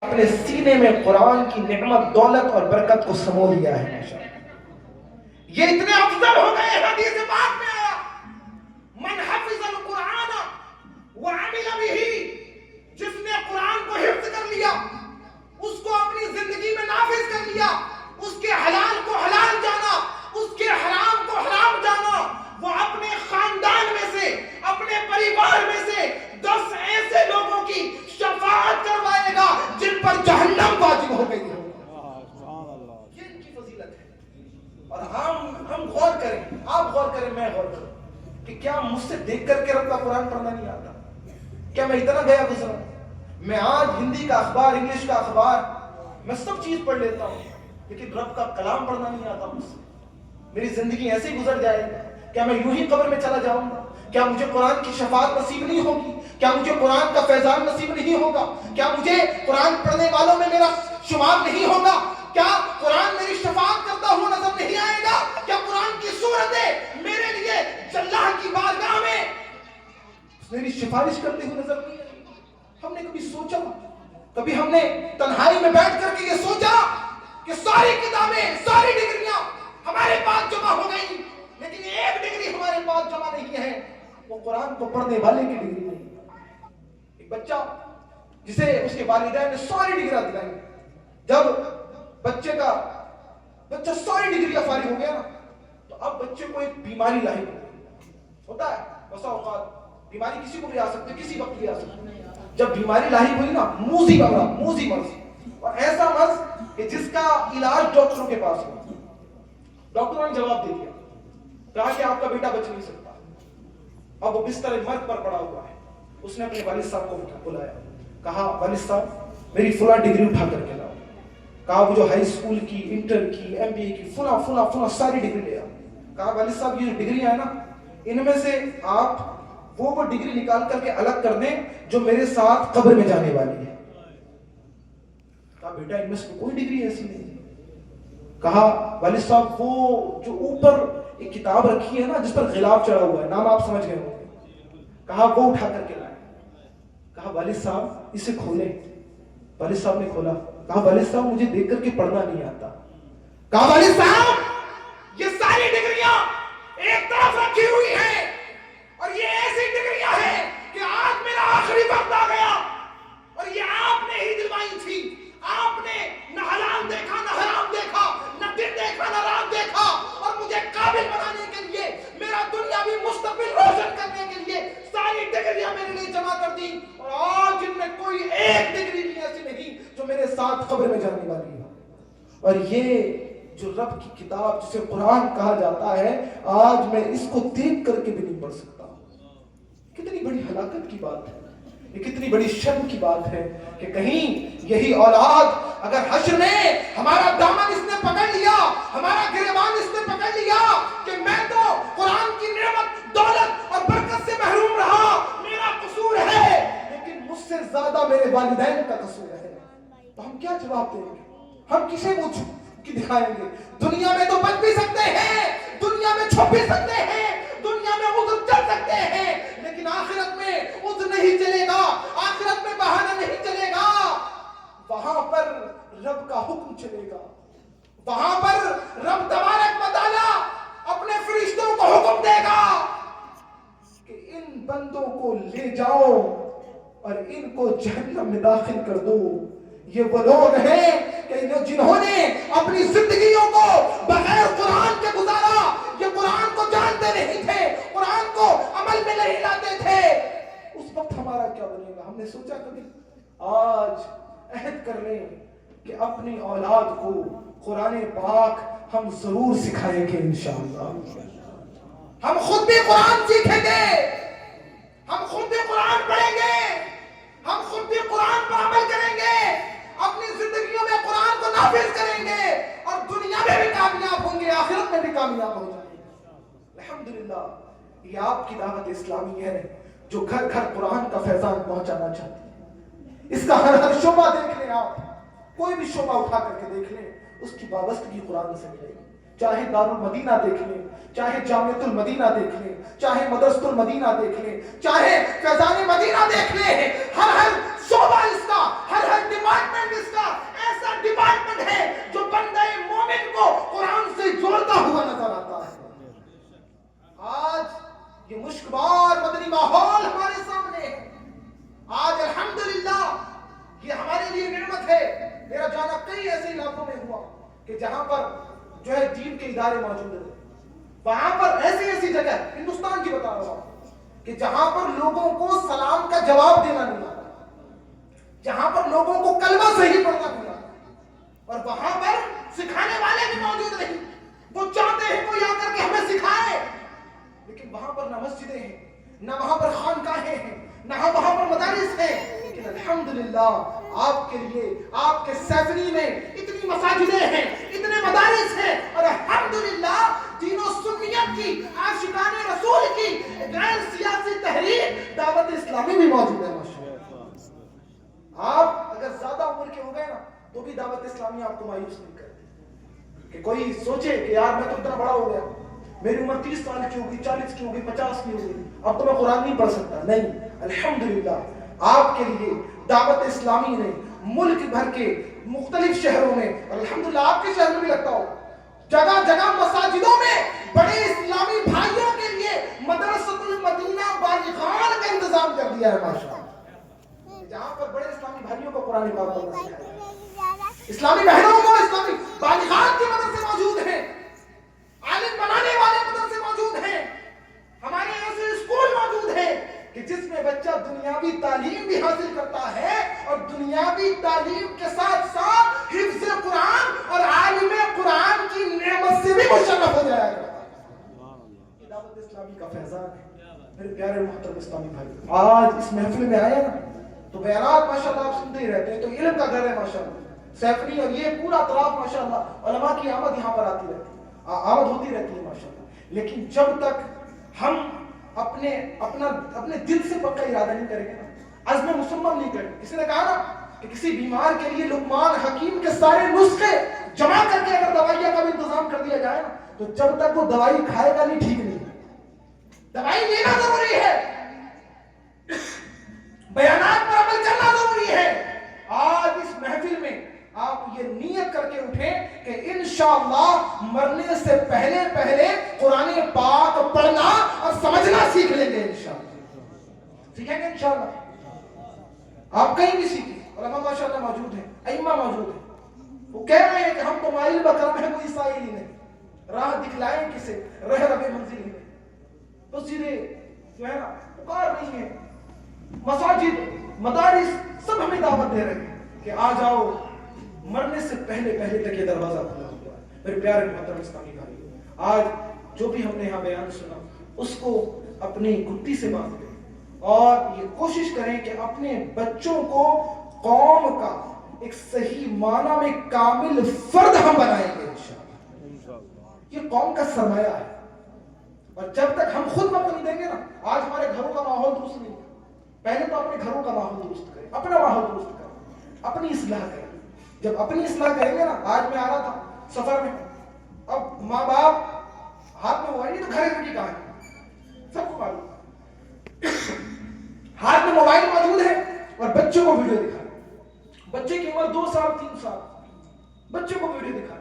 اپنے سینے میں قرآن کی نعمت دولت اور برکت کو سمو لیا ہے ماشاءاللہ۔ یہ اتنے افضل ہو گئے، حدیث پاک میں آیا من حفظ القرآن وعمل به، جس نے قرآن کو حفظ کر لیا، اس کو اپنی زندگی میں نافذ کر لیا، اس کے حلال کو حلال جانا، اس کے حرام کو حرام جانا، وہ اپنے خاندان میں سے، اپنے پریوار میں سے 10 ایسے لوگوں کی شفاعت کروائے گا جن پر جہنم واجب ہو گئی ہو۔ یہ ان کی فضیلت ہے۔ اور ہم غور کریں، آپ غور کریں، میں غور کروں کہ کیا مجھ سے دیکھ کر کے رب کا قرآن پڑھنا نہیں آتا؟ کیا میں اتنا گیا گزرا؟ میں آج ہندی کا اخبار، انگلش کا اخبار، میں سب چیز پڑھ لیتا ہوں، لیکن رب کا کلام پڑھنا نہیں آتا مجھ سے۔ میری زندگی ایسے ہی گزر جائے گی؟ کیا میں یوں ہی قبر میں چلا جاؤں گا؟ کیا مجھے قرآن کی شفاعت نصیب نہیں ہوگی؟ کیا مجھے قرآن کا فیضان نصیب نہیں ہوگا؟ کیا مجھے قرآن پڑھنے والوں میں میرا شمار نہیں ہوگا؟ کیا قرآن میری شفاعت کرتا ہوا نظر نہیں آئے گا؟ کیا قرآن کی صورتیں میرے لیے اللہ کی بارگاہ میں میری سفارش کرتے ہوئے نظر نہیں آئے گی؟ ہم نے کبھی سوچا؟ کبھی ہم نے تنہائی میں بیٹھ کر کے یہ سوچا کہ ساری کتابیں، ساری ڈگریاں ہمارے پاس جمع ہو گئی، لیکن ایک ڈگری ہمارے پاس جمع نہیں ہے، وہ قرآن کو پڑھنے والے کی ڈگری نہیں۔ ایک بچہ جسے اس کے والدین نے ساری ڈگریاں دلائیں، جب بچہ ساری ڈگریاں فارغ ہو گیا نا، تو اب بچے کو ایک بیماری لاحق ہوتا ہے۔ بسا اوقات بیماری کسی کو بھی آ سکتی ہے، کسی وقت بھی آ سکتی ہے۔ جب بیماری لاحق ہوئی نا، موذی مرض، اور ایسا مرض کہ جس کا علاج ڈاکٹروں کے پاس ہوا، ڈاکٹروں نے جواب دے دیا، کہا کہ آپ کا بیٹا بچ نہیں سکتا۔ اب وہ بستر مرگ پر پڑا ہوا ہے۔ اس نے اپنے والد صاحب کو بلایا، کہا والد صاحب میری فلاں ڈگری اٹھا کر کے لاؤ۔ کہا وہ جو ہائی اسکول کی، انٹر کی، ایم بی اے کی، فلاں ساری ڈگری لے آؤ۔ کہا والد صاحب یہ جو ڈگریاں ہیں نا، ان میں سے آپ وہ ڈگری نکال کر کے الگ کر دیں جو میرے ساتھ قبر میں جانے والی ہے۔ کہا بیٹا ان میں سے کوئی ڈگری ایسی نہیں۔ کہا والد صاحب وہ جو اوپر ایک کتاب رکھی ہے نا جس پر غلاف چڑھا ہوا ہے، نام آپ سمجھ گئے ہوں گے۔ کہا وہ اٹھا کر کے لائے۔ کہا والد صاحب اسے کھولیں۔ والد صاحب نے کھولا۔ کہا والد صاحب مجھے دیکھ کر کے پڑھنا نہیں آتا۔ کہا والد صاحب یہ ساری ڈگریاں ایک طرف رکھی ہوئی ہیں، اور یہ ایسی ڈگریاں ہیں کہ آج میرا آخری وقت آ گیا، اور یہ آپ نے ہی دلوائی تھی۔ آپ نے نہ حلال دیکھا، نہ حرام دیکھا، نہ دن دیکھا، نہ رات دیکھا، اور مجھے قابل بنانے کے لیے، میرا دنیاوی مستقبل روشن کرنے کے لیے ساری ڈگریاں میرے لیے جمع کر دی، اور آج ان میں کوئی ایک ڈگری بھی ایسی نہیں جو میرے ساتھ قبر میں جانے والی ہے۔ اور یہ جو رب کی کتاب جسے قرآن کہا جاتا ہے، آج میں اس کو دیکھ کر کے بھی نہیں پڑھ سکتا۔ کتنی بڑی ہلاکت کی بات ہے، یہ کتنی بڑی شرم کی بات ہے کہ کہیں یہی اولاد اگر حشر میں ہمارا دامن اس نے پکڑ لیا، ہمارا گریبان اس نے پکڑ لیا کہ میں تو قرآن کی نعمت، دولت اور برکت سے محروم رہا، میرا قصور ہے، لیکن مجھ سے زیادہ میرے والدین کا قصور ہے، تو ہم کیا جواب دیں گے؟ ہم کسے منہ کی دکھائیں گے؟ دنیا میں تو بچ بھی سکتے ہیں، دنیا میں چھپ بھی سکتے ہیں، دنیا میں عذر چل سکتے ہیں، لیکن آخرت میں عذر نہیں چلے گا، آخرت میں بہانہ نہیں چلے گا۔ وہاں پر رب کا حکم چلے گا، وہاں پر رب تبارک و تعالی اپنے فرشتوں کو حکم دے گا کہ ان بندوں کو لے جاؤ اور ان کو جہنم میں داخل کر دو۔ یہ وہ لوگ ہیں کہ جنہوں نے اپنی زندگیوں کو بغیر قرآن کے گزارا، یہ قرآن کو جانتے نہیں تھے، قرآن کو عمل میں نہیں لاتے تھے۔ اس وقت ہمارا کیا بنے گا؟ ہم نے سوچا کبھی؟ آج عہد کر لیں کہ اپنی اولاد کو قرآن پاک ہم ضرور سکھائیں گے انشاءاللہ۔ ہم خود بھی قرآن سیکھیں گے، ہم خود بھی قرآن پڑھیں گے، ہم خود بھی قرآن پر عمل کریں گے، اپنی زندگیوں میں قرآن کو نافذ کریں گے، اور دنیا میں بھی کامیاب ہوں گے، آخرت میں بھی کامیاب ہو جائیں گے۔ الحمدللہ یہ آپ کی دعوت اسلامی ہے جو گھر گھر قرآن کا فیضان پہنچانا چاہتی ہے۔ اس کا ہر شعبہ دیکھ لیں، آپ کوئی بھی شعبہ اٹھا کر کے دیکھ لیں، اس کی وابستگی قرآن سے ملے گی۔ چاہے دارالمدینہ دیکھ لیں، چاہے جامعۃ المدینہ دیکھ لیں، چاہے مدرسۃ المدینہ دیکھ لیں، چاہے فیضان مدینہ دیکھ لیں، ہر شعبہ اس کا، ہر ڈپارٹمنٹ اس کا ایسا ڈپارٹمنٹ ہے جو بندہ مومن کو قرآن سے جوڑتا ہوا نظر آتا ہے۔ آج یہ مشکبار مدنی ماحول ہمارے سامنے ہے۔ آج الحمدللہ یہ ہمارے لیے نعمت ہے۔ میرا جانا کئی ایسے علاقوں میں ہوا کہ جہاں پر جو ہے دین کے ادارے موجود ہیں، وہاں پر ایسی جگہ ہندوستان کی بتا رہا ہوں کہ جہاں پر لوگوں کو سلام کا جواب دینا نہیں آتا، جہاں پر لوگوں کو کلمہ صحیح پڑھنا نہیں آتا، اور وہاں پر سکھانے والے بھی موجود نہیں۔ وہ چاہتے ہیں کوئی آ کر کے ہمیں سکھائے، لیکن وہاں پر نہ مسجدیں ہیں، نہ وہاں پر خانقاہیں ہیں، نہ وہاں پر مدارس ہیں۔ لیکن الحمدللہ آپ کے لیے، آپ کے سیفنی میں اتنی مساجدیں ہیں، اتنے مدارس ہیں، اور الحمدللہ دین و سنیت کی، عاشقان رسول کی غیر سیاسی تحریک دعوت اسلامی بھی موجود ہے۔ ماشاءاللہ آپ اگر زیادہ عمر کے ہو گئے نا تو بھی دعوت اسلامی آپ کو مایوس نہیں کرتی کہ کوئی سوچے کہ یار میں تو اتنا بڑا ہو گیا، میری عمر 30 سال کی ہوگی، 40 کی ہوگی، 50 کی ہوگی، اب تو میں قرآن نہیں پڑھ سکتا۔ نہیں، الحمدللہ آپ کے لیے دعوت اسلامی نے ملک بھر کے مختلف شہروں میں، اور الحمدللہ آپ کے شہر میں بھی لگتا ہو، جگہ جگہ مساجدوں میں بڑے اسلامی بھائیوں کے لیے مدرسۃ المدینہ بالغان کا انتظام کر دیا ہے۔ ماشاءاللہ جہاں پر بڑے اسلامی بھائیوں کو قرآن پاک پڑھنا سکھایا، اسلامی بہنوں کو اسلامی بالغان کے مدرسے موجود ہیں، عالم بنانے والے مدرسے موجود ہیں، ہمارے ایسے اسکول موجود ہیں کہ جس میں بچہ دنیاوی تعلیم بھی حاصل کرتا ہے اور دنیاوی تعلیم کے ساتھ ساتھ حفظ قرآن اور عالم قرآن کی نعمت سے بھی مشرف ہو جائے گا۔ یہ دعوت اسلامی کا فیضان ہے۔ میرے پیارے محترم اسلامی بھائی، آج اس محفل میں آئے نا تو بیانات ماشاءاللہ آپ سنتے ہی رہتے ہیں، تو علم کا گھر ہے ماشاءاللہ، سیفنی اور یہ پورا اطراف ماشاءاللہ علماء کی آمد یہاں پر آتی رہتی ہے، آمد ہوتی رہتی ہے ماشاءاللہ۔ لیکن جب تک ہم اپنے دل سے پکا ارادہ نہیں کریں گے نا، عزم مصمم نہیں کریں گے، کسی نے کہا نا کہ کسی بیمار کے لیے لقمان حکیم کے سارے نسخے جمع کر کے اگر دوائیاں کا بھی انتظام کر دیا جائے نا تو جب تک وہ دوائی کھائے گا نہیں ٹھیک نہیں۔ دوائی لینا ضروری ہے، بیانات پر عمل کرنا ضروری ہے۔ آج اس محفل میں آپ یہ نیت کر کے اٹھیں کہ انشاءاللہ مرنے سے پہلے قرآن پاک پڑھنا اور سمجھنا سیکھ لیں گے انشاءاللہ، سیکھیں گے انشاءاللہ۔ آپ کہیں بھی سیکھیں، علماء ماشاءاللہ موجود ہیں، ائمہ موجود ہیں، وہ کہہ رہے ہیں کہ ہم تو مائل بکرم ہے، کوئی سائل ہی نہیں، راہ دکھلائیں کسے رہ رب منزل ہی نہیں۔ تو سیدھے جو ہے نا پکار رہی ہیں، مساجد مدارس سب ہمیں دعوت دے رہے ہیں کہ آ جاؤ، مرنے سے پہلے تک یہ دروازہ کھلا ہوا ہے۔ میرے پیارے محترم اسلامی بھائی، آج جو بھی ہم نے یہاں بیان سنا اس کو اپنی گھٹی سے باندھ لیں اور یہ کوشش کریں کہ اپنے بچوں کو قوم کا ایک صحیح معنی میں کامل فرد ہم بنائیں گے انشاءاللہ۔ یہ قوم کا سرمایہ ہے، اور جب تک ہم خود وقت نہیں دیں گے نا، آج ہمارے گھروں کا ماحول درست نہیں ہے، پہلے تو اپنے گھروں کا ماحول درست کریں، اپنا ماحول درست کریں، اپنی اصلاح کریں۔ جب اپنی اصلاح کریں گے نا، آج میں آ رہا تھا سفر میں، اب ماں باپ ہاتھ میں موبائل، تو گھر کی کہاں ہے سب کو معلوم، ہاتھ میں موبائل موجود ہے اور بچوں کو ویڈیو دکھا رہے، بچے کی عمر 2 سال 3 سال، بچوں کو ویڈیو دکھا